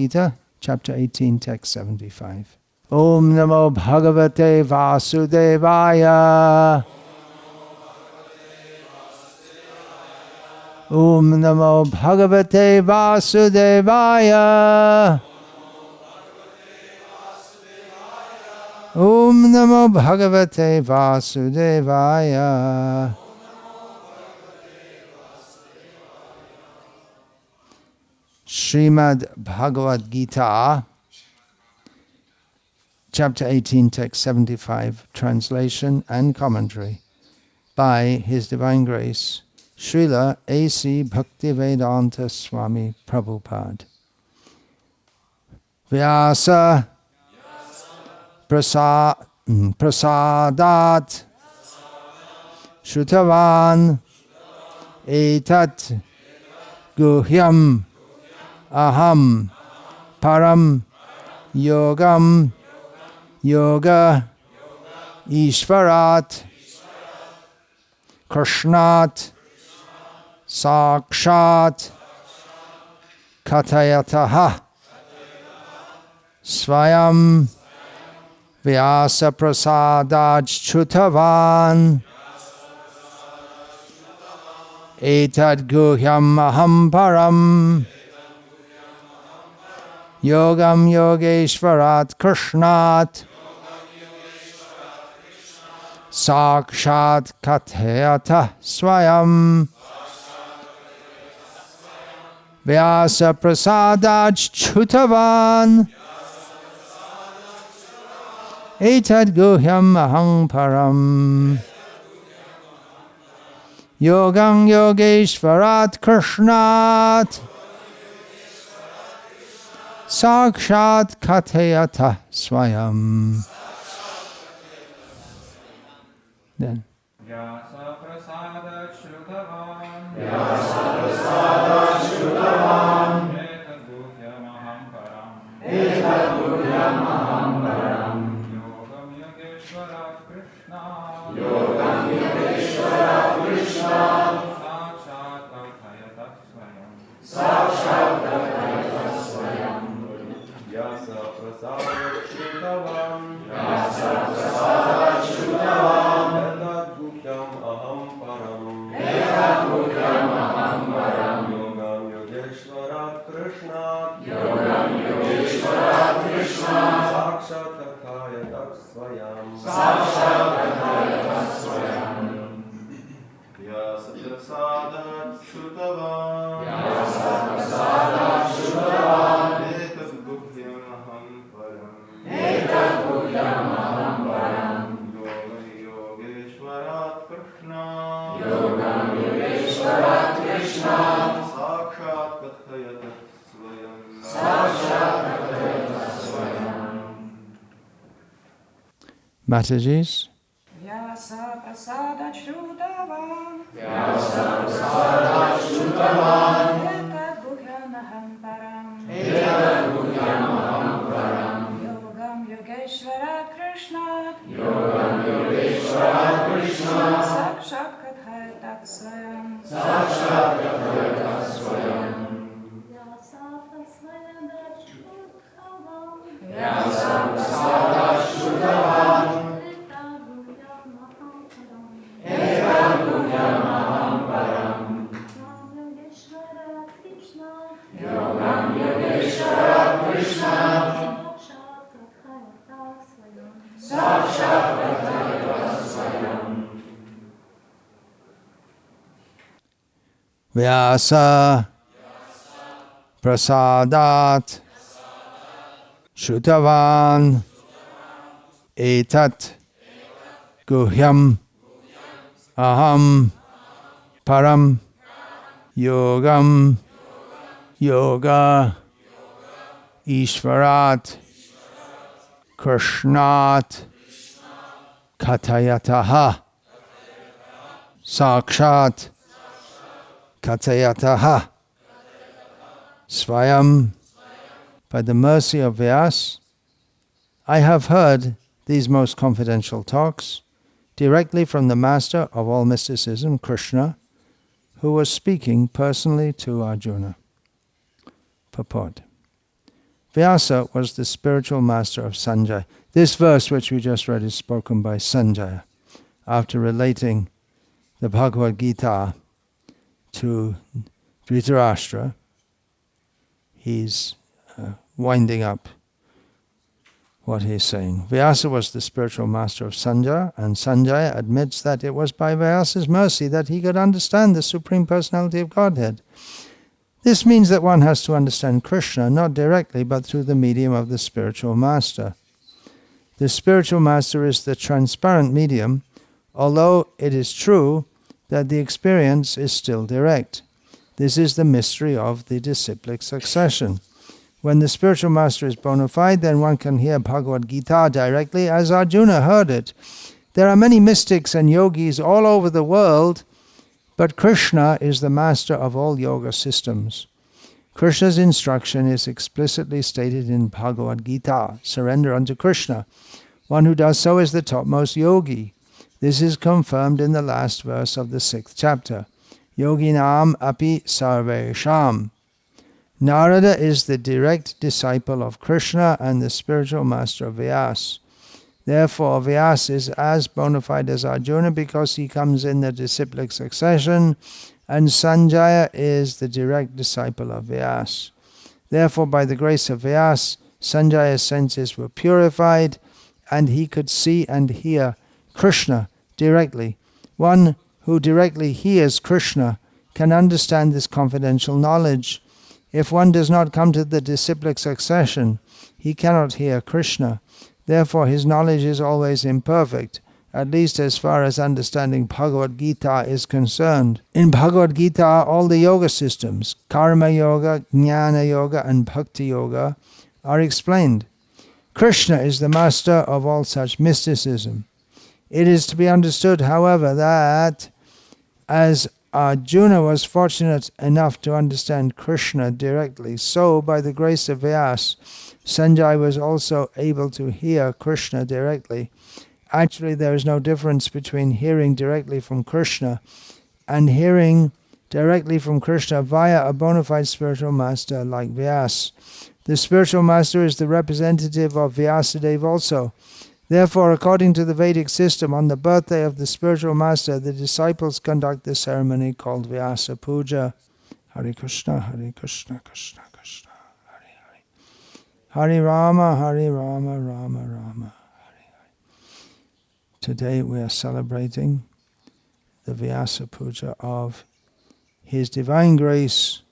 Gita, chapter 18, text 75. Om Namo Bhagavate Vasudevaya. Om Namo Bhagavate Vasudevaya. Om Namo Bhagavate Vasudevaya. Srimad Bhagavad-gita, chapter 18, text 75, translation and commentary by His Divine Grace, Srila A.C. Bhaktivedanta Swami Prabhupada. Vyasa Prasadat Shrutavan Etat Guhyam Aham Param Yogam Yoga Ishvarat Krishnat Sakshat Katayataha Swayam Vyasa Prasadaj Chutavan Etad Guhyam Aham Param Yogam Yogeshvarat Krishnat Sakshat Kathayata Swayam Vyasa Prasadaj Chutavan Etad Guhyam Aham Param Yogam Yogeshvarat Krishnat Sakshat Kathayata Swayam. Then. Vyasa Prasada Shrutavan. Vyasa Prasada Shrutavan. Etad Guhyam Aham Param. Etad Guhyam Aham Param. Yogam Yogeshwarat Krishna. Yogam Yogeshwarat Krishna. Sakshat Kathayata Swayam. Sakshat Kathayata Swayam. Vyasa Prasada Shrutavan. Vyasa Prasada Shrutavan. Etad Guhyam Aham Param. Etad Guhyam Aham Param. Yogam Yogeshwarat Krishna. Yogam Yogeshwarat Krishna. Sakshat Kathayata Swayam. Sakshat Kathayata Swayam. Vyasa Prasada Shrutavan. Vyasa Prasada Shrutavan. Etad Guhyam Aham Param. Etad Guhyam Aham Param. Yogam Yogeshwarat Krishna. Yogam Yogeshwarat Krishna. Sakshat Kathayata Swayam. Sakshat Kathayata Swayam. Matajis. Vyasa Prasada Shrutavan. Vyasa Prasada Shrutavan. Etad Guhyam Aham Param. Etad Guhyam Aham Param. Yogam Yogeshwarat Krishna. Yogam Yogeshwarat Krishna. Sakshat Kathayata Swayam. Sakshat Kathayata Swayam. Vyasa Prasada Shrutavan. Etad Guhyam Aham Param. Yogam Yogeshwarat Krishna. Sakshat Kathayata Swayam. Vyasa Prasadat Shrutavan Etat Guhyam Aham Param Yogam Yoga Ishvarat Krishnat Katayataha Sakshat Kathayataha Swayam. By the mercy of Vyasa, I have heard these most confidential talks directly from the master of all mysticism, Krishna, who was speaking personally to Arjuna. Purport. Vyasa was the spiritual master of Sanjaya. This verse which we just read is spoken by Sanjaya after relating the Bhagavad-gita to Dhritarashtra. He's winding up what he's saying. Vyasa was the spiritual master of Sanjaya, and Sanjaya admits that it was by Vyasa's mercy that he could understand the Supreme Personality of Godhead. This means that one has to understand Krishna not directly but through the medium of the spiritual master. The spiritual master is the transparent medium, although it is true that the experience is still direct. This is the mystery of the disciplic succession. When the spiritual master is bona fide, then one can hear Bhagavad-gita directly as Arjuna heard it. There are many mystics and yogis all over the world, but Krishna is the master of all yoga systems. Krishna's instruction is explicitly stated in Bhagavad-gita, surrender unto Krishna. One who does so is the topmost yogi. This is confirmed in the last verse of the 6th chapter. Yoginam api sarvesham. Narada is the direct disciple of Krishna and the spiritual master of Vyasa. Therefore, Vyasa is as bona fide as Arjuna because he comes in the disciplic succession, and Sanjaya is the direct disciple of Vyasa. Therefore, by the grace of Vyasa, Sanjaya's senses were purified, and he could see and hear Krishna directly. One who directly hears Krishna can understand this confidential knowledge. If one does not come to the disciplic succession, he cannot hear Krishna. Therefore, his knowledge is always imperfect, at least as far as understanding Bhagavad-gita is concerned. In Bhagavad-gita, all the yoga systems, karma yoga, jnana yoga, and bhakti yoga, are explained. Krishna is the master of all such mysticism. It is to be understood, however, that as Arjuna was fortunate enough to understand Krishna directly, so by the grace of Vyasa, Sanjaya was also able to hear Krishna directly. Actually, there is no difference between hearing directly from Krishna and hearing directly from Krishna via a bona fide spiritual master like Vyasa. The spiritual master is the representative of Vyasadeva also. Therefore, according to the Vedic system, on the birthday of the spiritual master, the disciples conduct the ceremony called Vyasa Puja. Hare Krishna, Krishna Krishna, Hare Hare. Hare Rama, Rama Rama, Hare Hare. Today we are celebrating the Vyasa Puja of His Divine Grace,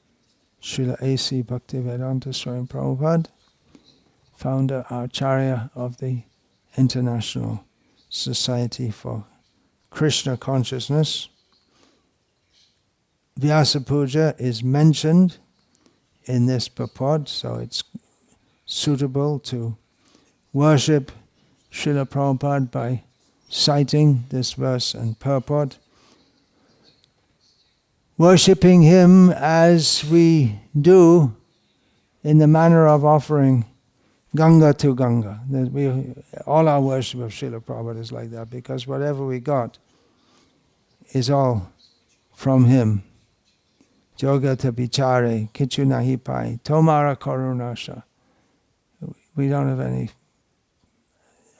Srila A.C. Bhaktivedanta Swami Prabhupada, founder, Acharya of the International Society for Krishna Consciousness. Vyasa Puja is mentioned in this purport, so it's suitable to worship Srila Prabhupada by citing this verse and purport. Worshipping him as we do in the manner of offering Ganga to Ganga. All our worship of Srila Prabhupada is like that, because whatever we got is all from him. Jogata bichare, kichu nahi pai, tomara karunasha. We don't have any,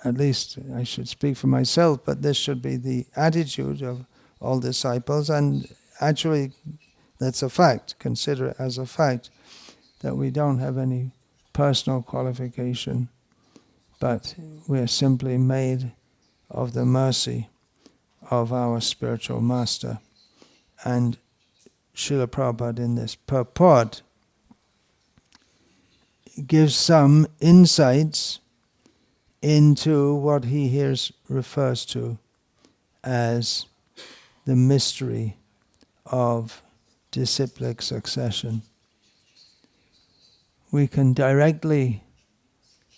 at least I should speak for myself, but this should be the attitude of all disciples, and actually that's a fact. Consider it as a fact that we don't have any personal qualification, but we are simply made of the mercy of our spiritual master. And Srila Prabhupada in this purport gives some insights into what he here refers to as the mystery of disciplic succession. We can directly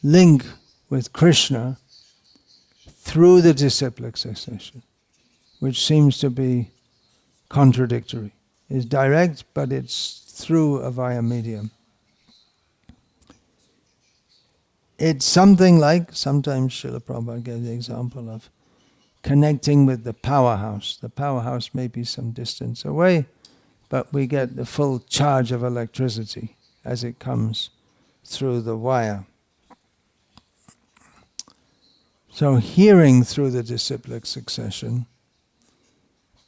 link with Krishna through the disciplic succession, which seems to be contradictory. It's direct, but it's through a via medium. It's something like, sometimes Srila Prabhupada gave the example of connecting with the powerhouse. The powerhouse may be some distance away, but we get the full charge of electricity as it comes through the wire. So hearing through the disciplic succession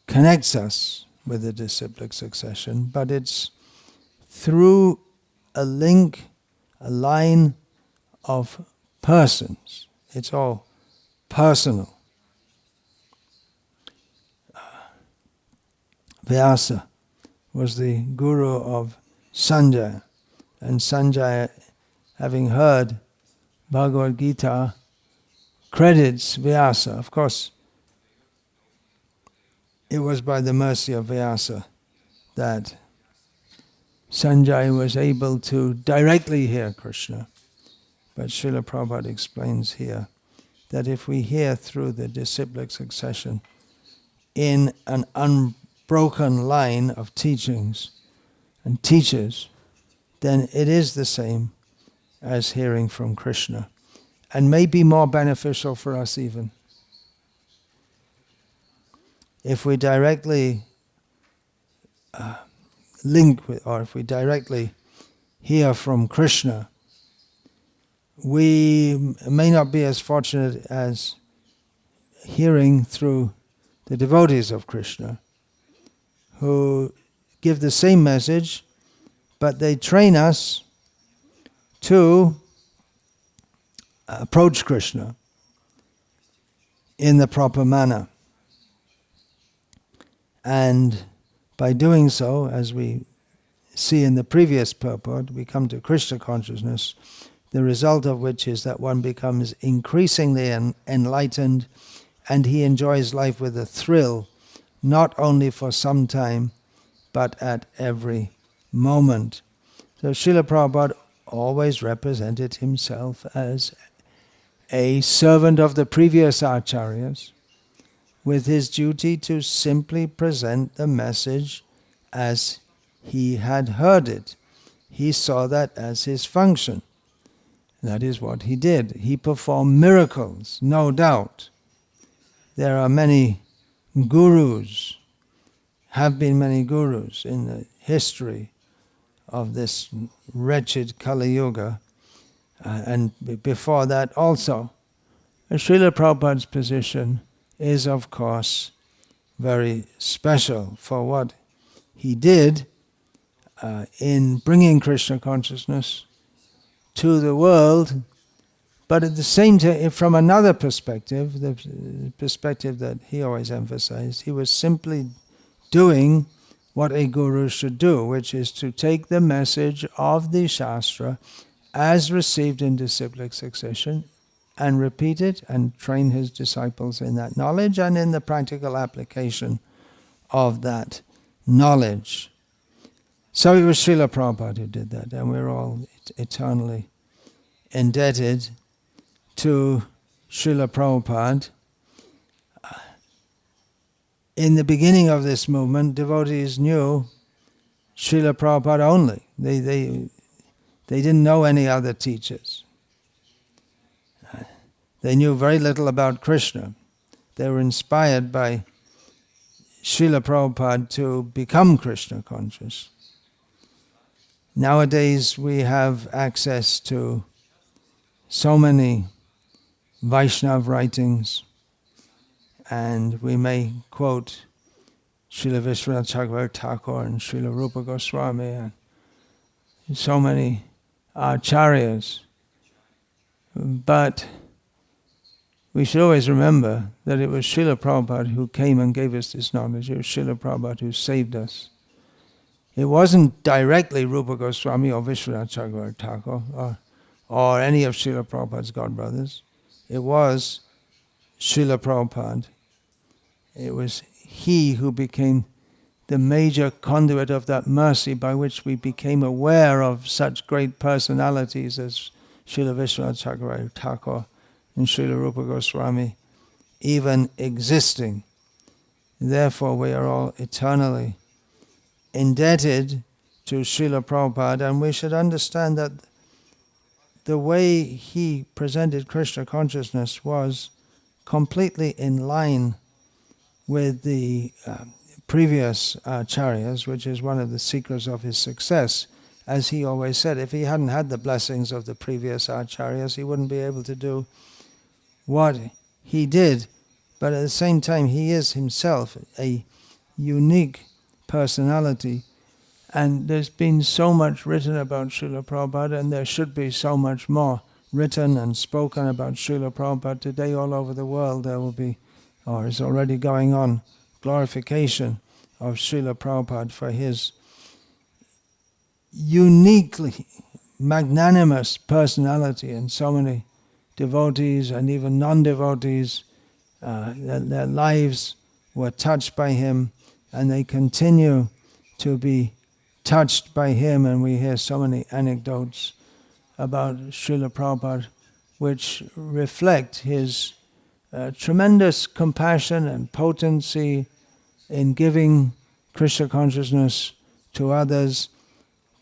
connects us with the disciplic succession, but it's through a link, a line of persons. It's all personal. Vyasa was the guru of Sanjaya, and Sanjaya, having heard Bhagavad-gita, credits Vyasa. Of course, it was by the mercy of Vyasa that Sanjaya was able to directly hear Krishna. But Srila Prabhupada explains here that if we hear through the disciplic succession in an unbroken line of teachings and teachers, then it is the same as hearing from Krishna, and may be more beneficial for us even. If we directly link with, or if we directly hear from Krishna, we may not be as fortunate as hearing through the devotees of Krishna, who give the same message, but they train us to approach Krishna in the proper manner. And by doing so, as we see in the previous purport, we come to Krishna consciousness, the result of which is that one becomes increasingly enlightened, and he enjoys life with a thrill, not only for some time, but at every moment. So Srila Prabhupada always represented himself as a servant of the previous acharyas, with his duty to simply present the message as he had heard it. He saw that as his function. That is what he did. He performed miracles, no doubt. There are many gurus, have been many gurus in the history of this wretched Kali Yuga, and before that also. Srila Prabhupada's position is, of course, very special for what he did in bringing Krishna consciousness to the world, but at the same time, from another perspective, the perspective that he always emphasized, he was simply doing what a guru should do, which is to take the message of the Shastra as received in disciplic succession and repeat it and train his disciples in that knowledge and in the practical application of that knowledge. So it was Srila Prabhupada who did that, and we're all eternally indebted to Srila Prabhupada. In the beginning of this movement, devotees knew Srila Prabhupada only. They didn't know any other teachers. They knew very little about Krishna. They were inspired by Srila Prabhupada to become Krishna conscious. Nowadays we have access to so many Vaishnava writings, and we may quote Srila Vishwanath Chakravarti Thakur and Srila Rupa Goswami and so many acharyas. But we should always remember that it was Srila Prabhupada who came and gave us this knowledge. It was Srila Prabhupada who saved us. It wasn't directly Rupa Goswami or Vishwanath Chakravarti Thakur or any of Srila Prabhupada's godbrothers. It was Srila Prabhupada. It was he who became the major conduit of that mercy by which we became aware of such great personalities as Srila Vishwanath Chakravarti Thakur and Srila Rupa Goswami even existing. Therefore we are all eternally indebted to Srila Prabhupada, and we should understand that the way he presented Krishna consciousness was completely in line with the previous acharyas, which is one of the secrets of his success. as he always said, if he hadn't had the blessings of the previous acharyas, he wouldn't be able to do what he did. But at the same time, he is himself a unique personality. And there's been so much written about Srila Prabhupada, and there should be so much more written and spoken about Srila Prabhupada today all over the world. There will be, or is already going on, glorification of Srila Prabhupada for his uniquely magnanimous personality, and so many devotees and even non-devotees, their lives were touched by him, and they continue to be touched by him. And we hear so many anecdotes about Srila Prabhupada which reflect his tremendous compassion and potency in giving Krishna consciousness to others.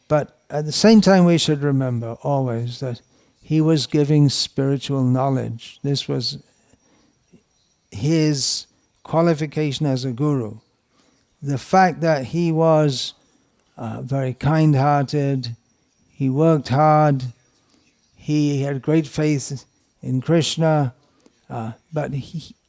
But at the same time, we should remember always that he was giving spiritual knowledge. This was his qualification as a guru. The fact that he was very kind-hearted, he worked hard, he had great faith in Krishna, but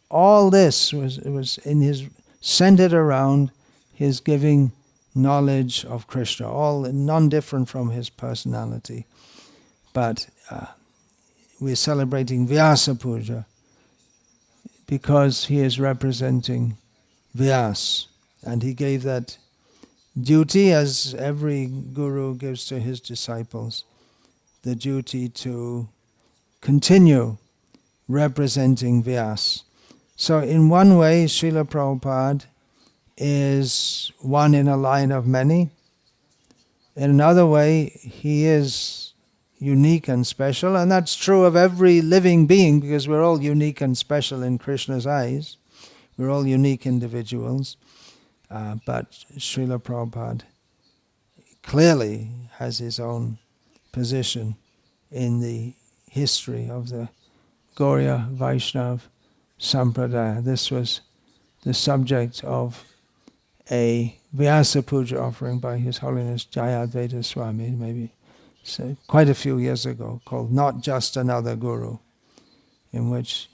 all this was in his centered around his giving knowledge of Krishna, all non-different from his personality. But we're celebrating Vyasa Puja because he is representing Vyas, and he gave that duty, as every guru gives to his disciples, the duty to continue representing Vyas. So in one way, Srila Prabhupada is one in a line of many. In another way, he is unique and special, and that's true of every living being, because we're all unique and special in Krishna's eyes. We're all unique individuals. But Srila Prabhupada clearly has his own position in the history of the Gauriya Vaishnava Sampradaya. This was the subject of a Vyasa Puja offering by His Holiness Jayadvaita Swami, maybe quite a few years ago, called Not Just Another Guru, in which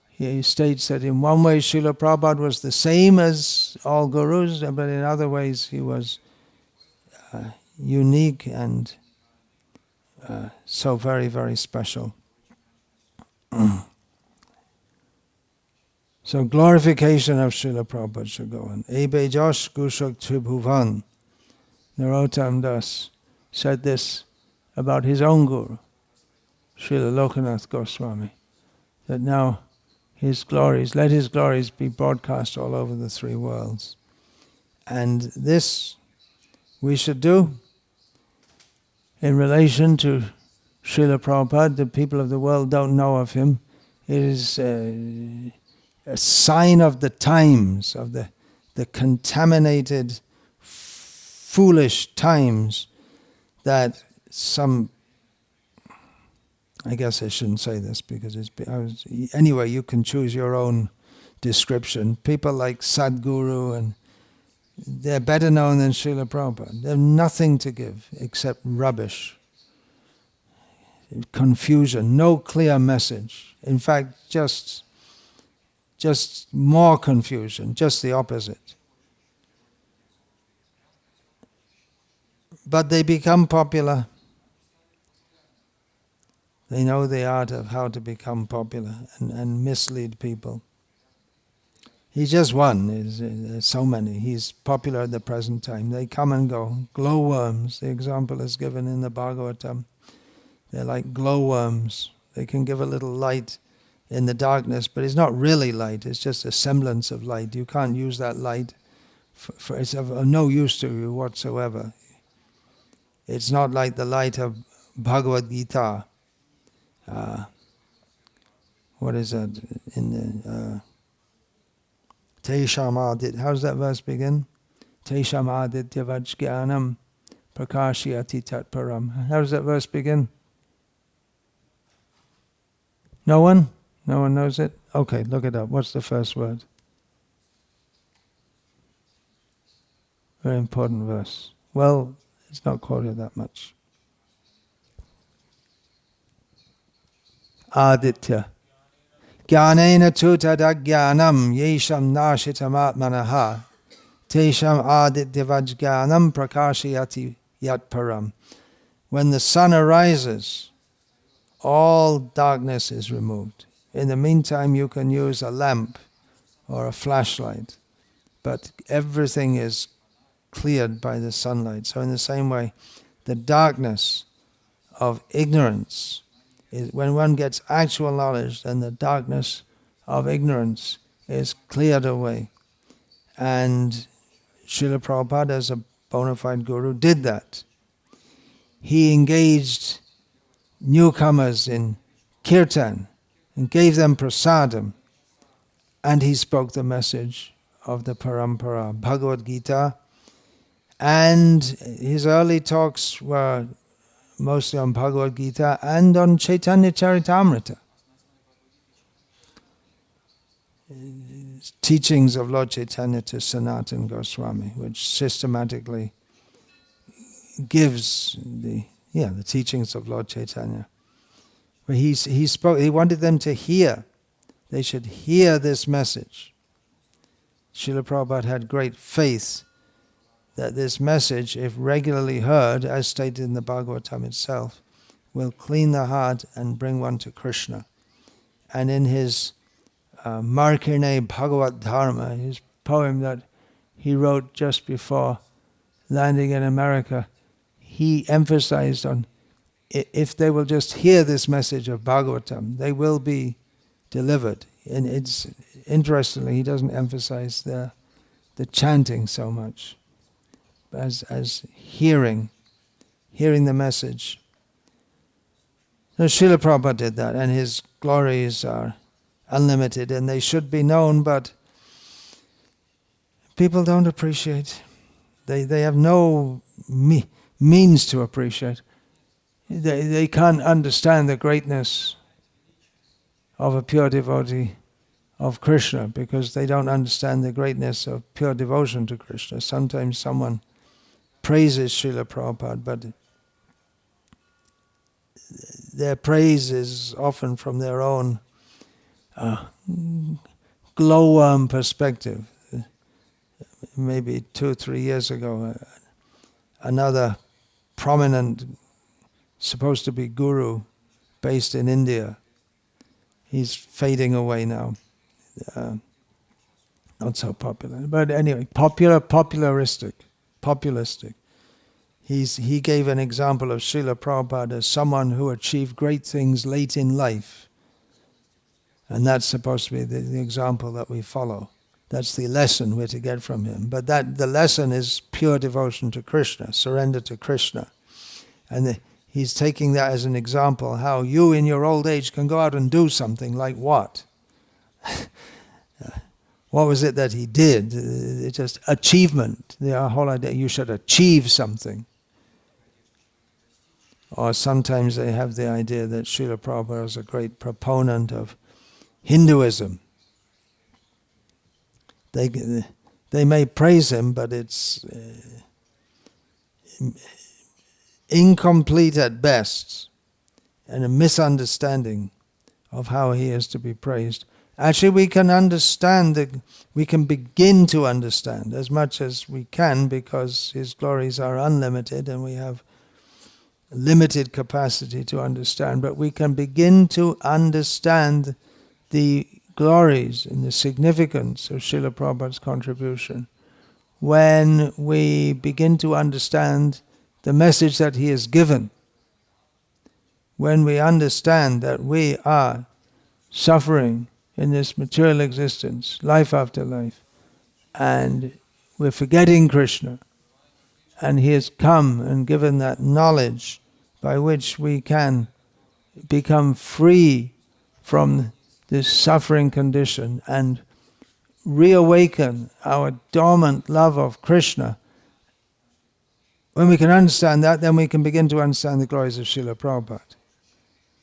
he states that in one way Srila Prabhupada was the same as all gurus, but in other ways he was unique and so very, very special. So glorification of Srila Prabhupada should go on. Ebe Josh Gushok Tribhuvan. Narottam Das said this about his own guru, Srila Lokanath Goswami, that now his glories, let his glories be broadcast all over the three worlds. And this we should do in relation to Srila Prabhupada. The people of the world don't know of him. It is a sign of the times, of the contaminated, foolish times, that some, I guess I shouldn't say this because anyway, you can choose your own description. People like Sadhguru, and they're better known than Srila Prabhupada. They have nothing to give except rubbish, confusion, no clear message. In fact, just more confusion, just the opposite. But they become popular. They know the art of how to become popular and mislead people. He's just one. There's so many. He's popular at the present time. They come and go. Glowworms, the example is given in the Bhagavatam. They're like glowworms. They can give a little light in the darkness, but it's not really light. It's just a semblance of light. You can't use that light for it's of no use to you whatsoever. It's not like the light of Bhagavad-gita. What is that in the Tesham Adit? How does that verse begin? Tesham Aditya Vajjnanam Prakashyati Tatparam. How does that verse begin? No one? No one knows it? Okay, look it up. What's the first word? Very important verse. Well, It's not quoted that much. Aditya. Jnanena tu tadajnanam yesham nashitam atmanaha tesham adityavajnanam prakashayati yatparam. When the sun arises, all darkness is removed. In the meantime, you can use a lamp or a flashlight, but everything is cleared by the sunlight. So in the same way, the darkness of ignorance is, when one gets actual knowledge, then the darkness of ignorance is cleared away. And Srila Prabhupada, as a bona fide guru, did that. He engaged newcomers in kirtan and gave them prasadam, and he spoke the message of the parampara, Bhagavad-gita, and his early talks were mostly on Bhagavad-gita and on Caitanya-caritamrta, teachings of Lord Chaitanya to Sanatana Goswami, which systematically gives the teachings of Lord Chaitanya. But he spoke. He wanted them to hear. They should hear this message. Srila Prabhupada had great faith that this message, if regularly heard, as stated in the Bhagavatam itself, will clean the heart and bring one to Krishna. And in his Markirne Bhagavad Dharma, his poem that he wrote just before landing in America, he emphasized on, if they will just hear this message of Bhagavatam, they will be delivered. And it's interestingly, he doesn't emphasize the chanting so much as hearing the message. So Srila Prabhupada did that, and his glories are unlimited, and they should be known, but people don't appreciate. They have no means to appreciate. They can't understand the greatness of a pure devotee of Krishna because they don't understand the greatness of pure devotion to Krishna. Sometimes someone praises Srila Prabhupada, but their praise is often from their own glowworm perspective. Maybe 2 or 3 years ago, another prominent, supposed to be guru, based in India, he's fading away now. Not so popular, but anyway, populistic. He gave an example of Srila Prabhupada as someone who achieved great things late in life. And that's supposed to be the example that we follow. That's the lesson we're to get from him. But the lesson is pure devotion to Krishna, surrender to Krishna. And he's taking that as an example, how you in your old age can go out and do something like what? What was it that he did? It's just achievement. The whole idea, you should achieve something. Or sometimes they have the idea that Srila Prabhupada is a great proponent of Hinduism. They may praise him, but it's incomplete at best and a misunderstanding of how he is to be praised. Actually, we can understand, we can begin to understand as much as we can because his glories are unlimited and we have limited capacity to understand, but we can begin to understand the glories and the significance of Srila Prabhupada's contribution when we begin to understand the message that he has given. When we understand that we are suffering in this material existence, life after life, and we're forgetting Krishna, and he has come and given that knowledge by which we can become free from this suffering condition and reawaken our dormant love of Krishna. When we can understand that, then we can begin to understand the glories of Srila Prabhupada.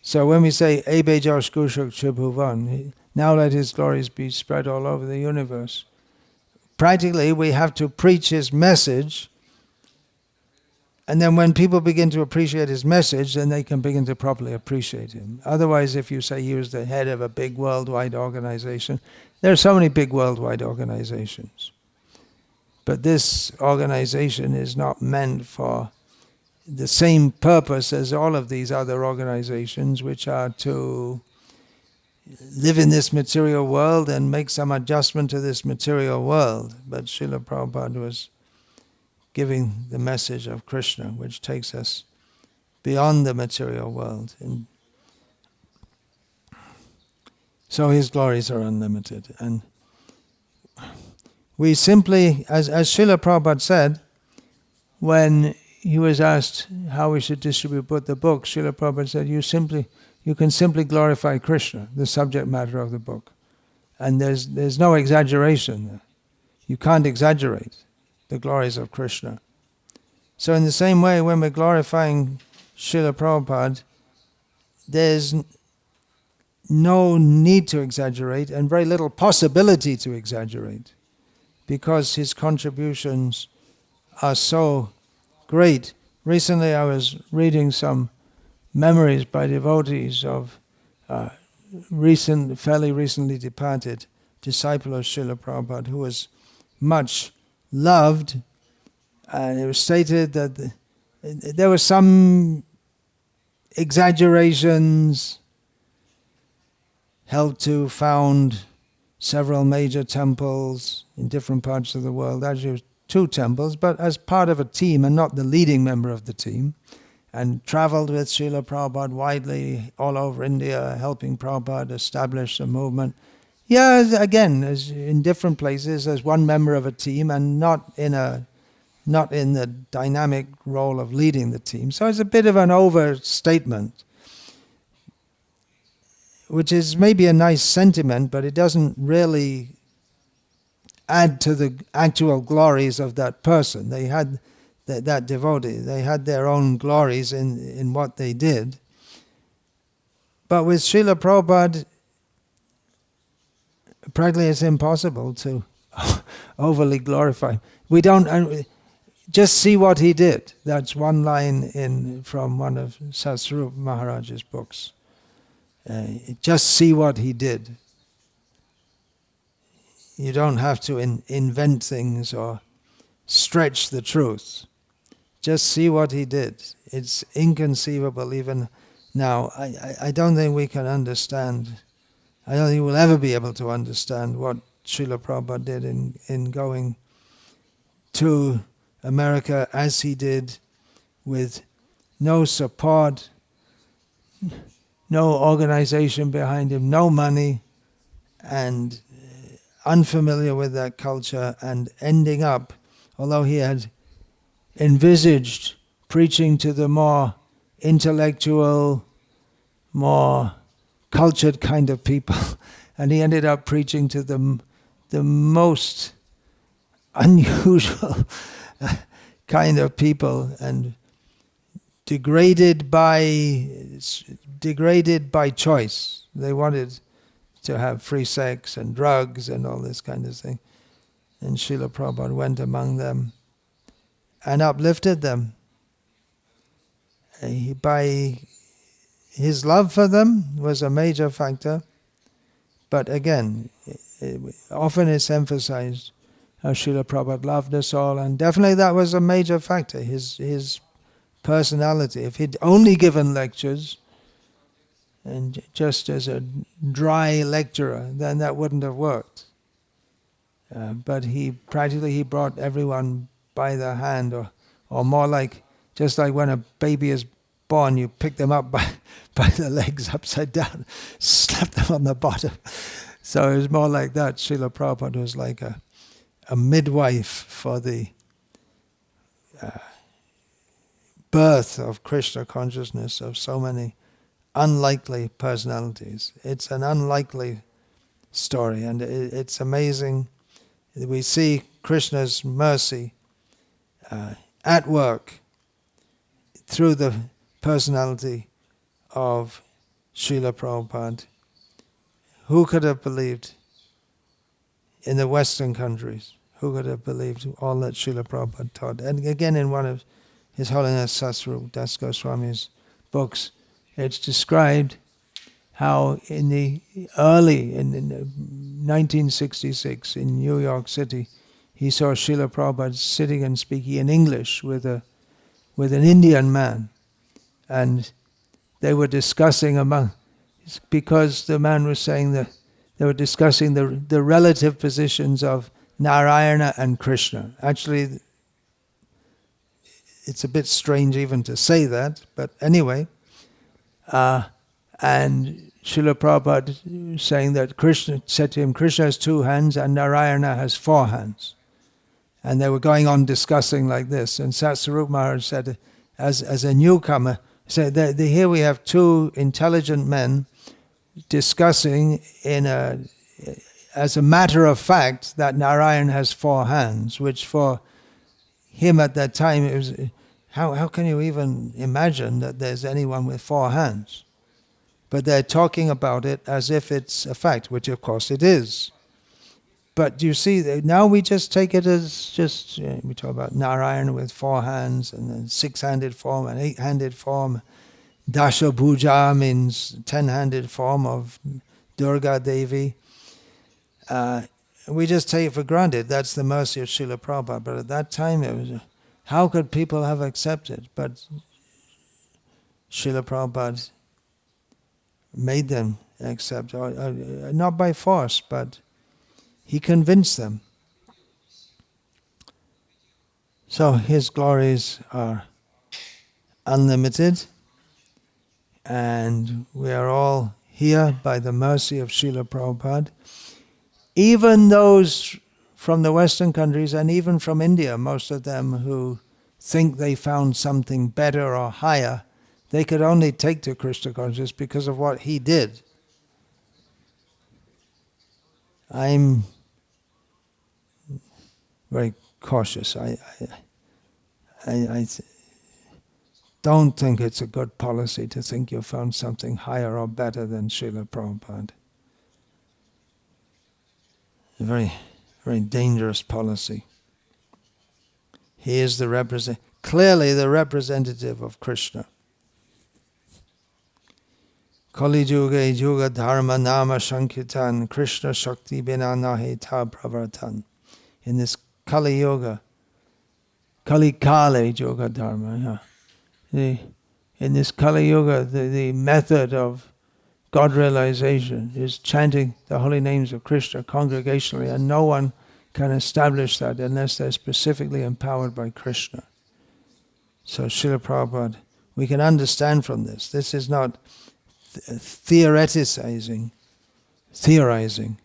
So when we say, Ebe Josh Gushuk Chibhuvan, now let his glories be spread all over the universe, practically we have to preach his message And then when people begin to appreciate his message, then they can begin to properly appreciate him. Otherwise, if you say he was the head of a big worldwide organization, there are so many big worldwide organizations. But this organization is not meant for the same purpose as all of these other organizations, which are to live in this material world and make some adjustment to this material world. But Srila Prabhupada was giving the message of Krishna, which takes us beyond the material world. And so his glories are unlimited. And we simply, as Srila Prabhupada said, when he was asked how we should distribute the book, Srila Prabhupada said, you can simply glorify Krishna, the subject matter of the book. And there's no exaggeration there. You can't exaggerate the glories of Krishna. So in the same way, when we're glorifying Srila Prabhupada, there's no need to exaggerate and very little possibility to exaggerate, because his contributions are so great. Recently I was reading some memories by devotees of fairly recently departed disciple of Srila Prabhupada, who was much loved, and it was stated that there were some exaggerations, helped to found several major temples in different parts of the world. Actually, it was 2 temples, but as part of a team and not the leading member of the team, and traveled with Srila Prabhupada widely all over India, helping Prabhupada establish the movement. Yeah, again, as in different places, as one member of a team, and not in the dynamic role of leading the team. So it's a bit of an overstatement, which is maybe a nice sentiment, but it doesn't really add to the actual glories of that person. They had that devotee, they had their own glories in what they did. But with Srila Prabhupada, practically it's impossible to overly glorify. We don't just see what he did. That's one line from one of Satsvarupa Maharaj's books. Just see what he did. You don't have to invent things or stretch the truth. Just see what he did. It's inconceivable even now. I don't think we can understand. I don't think we'll ever be able to understand what Srila Prabhupada did in going to America as he did, with no support, no organization behind him, no money, and unfamiliar with that culture, and ending up, although he had envisaged preaching to the more intellectual, more cultured kind of people, and he ended up preaching to the most unusual kind of people, and degraded by choice. They wanted to have free sex and drugs and all this kind of thing. And Srila Prabhupada went among them and uplifted them. By his love for them was a major factor. But again, often it's emphasized how Srila Prabhupada loved us all, and definitely that was a major factor, his personality. If he'd only given lectures, and just as a dry lecturer, then that wouldn't have worked. But he brought everyone by the hand, or more like, just like when a baby is born, you pick them up by the legs upside down, slap them on the bottom. So it was more like that. Srila Prabhupada was like a midwife for the birth of Krishna consciousness of so many unlikely personalities. It's an unlikely story, and it's amazing. We see Krishna's mercy at work through the personality of Srila Prabhupada. Who could have believed in the Western countries? Who could have believed all that Srila Prabhupada taught? And again, in one of His Holiness Sasrup Das Goswami's books, it's described how in 1966 in New York City, he saw Srila Prabhupada sitting and speaking in English with an Indian man, and they were discussing because the man was saying that they were discussing the relative positions of Narayana and Krishna. Actually, it's a bit strange even to say that, but anyway. And Srila Prabhupada saying that Krishna said to him, Krishna has 2 hands and Narayana has 4 hands. And they were going on discussing like this. And Satsarup Maharaj said, as a newcomer, said that here we have 2 intelligent men discussing as a matter of fact that Narayan has 4 hands, which for him at that time, it was, how can you even imagine that there's anyone with 4 hands? But they're talking about it as if it's a fact, which of course it is. But you see, now we just take it as just, we talk about Narayana with 4 hands, and then 6-handed form and 8-handed form. Dasha Puja means 10-handed form of Durga Devi. We just take it for granted. That's the mercy of Srila Prabhupada. But at that time, it was, how could people have accepted? But Srila Prabhupada made them accept, not by force, but he convinced them. So his glories are unlimited, and we are all here by the mercy of Srila Prabhupada. Even those from the Western countries and even from India, most of them who think they found something better or higher, they could only take to Krishna consciousness because of what he did. I'm very cautious. I don't think it's a good policy to think you found something higher or better than Srila Prabhupada. A very, very dangerous policy. He is clearly the representative of Krishna. Kali Yuga Yuga Dharma Nama Sankirtan Krishna Shakti Bina Naheta Pravartan. In this Kali Yuga, Kali Yuga Dharma, in this Kali Yuga, the method of God realization is chanting the holy names of Krishna congregationally, and no one can establish that unless they're specifically empowered by Krishna. So Srila Prabhupada, we can understand from this. This is not theorizing.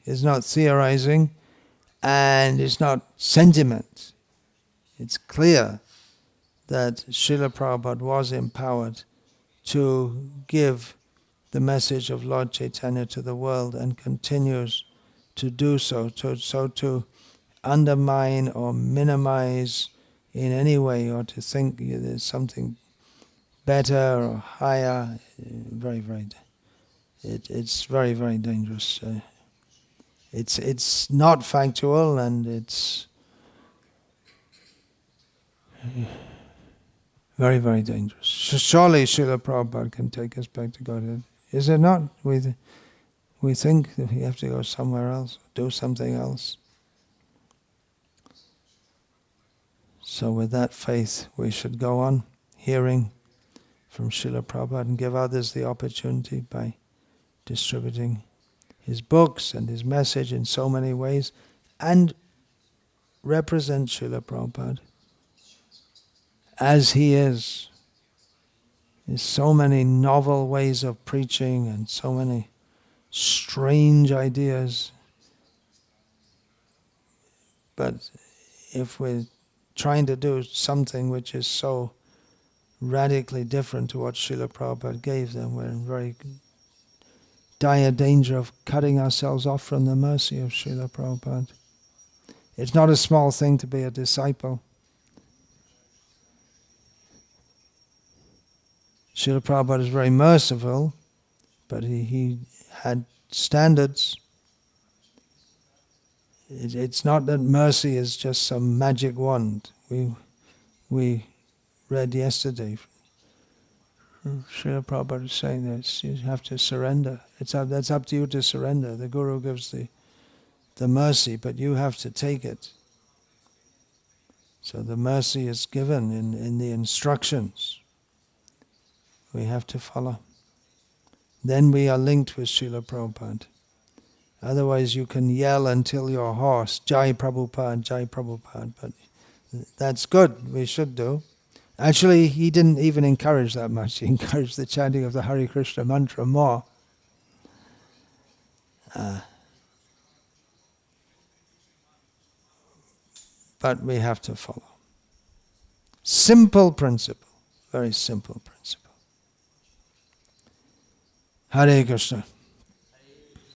It's not theorizing, and it's not sentiment. It's clear that Srila Prabhupada was empowered to give the message of Lord Chaitanya to the world and continues to do so. To undermine or minimize in any way or to think there's something better or higher, it's very, very dangerous. It's not factual, and it's very, very dangerous. Surely Srila Prabhupada can take us back to Godhead. Is it not? We think that we have to go somewhere else, do something else. So with that faith, we should go on hearing from Srila Prabhupada and give others the opportunity by distributing his books and his message in so many ways, and represent Srila Prabhupada as he is. There's so many novel ways of preaching and so many strange ideas. But if we're trying to do something which is so radically different to what Srila Prabhupada gave, then we're in very dire danger of cutting ourselves off from the mercy of Srila Prabhupada. It's not a small thing to be a disciple. Srila Prabhupada is very merciful, but he had standards. It's not that mercy is just some magic wand. We read yesterday. Srila Prabhupada is saying this, you have to surrender. That's up to you to surrender. The Guru gives the mercy, but you have to take it. So the mercy is given in the instructions. We have to follow. Then we are linked with Srila Prabhupada. Otherwise you can yell until you're hoarse, Jai Prabhupada, Jai Prabhupada. But that's good, we should do. Actually, he didn't even encourage that much. He encouraged the chanting of the Hare Krishna mantra more. But we have to follow. Simple principle, very simple principle. Hare Krishna.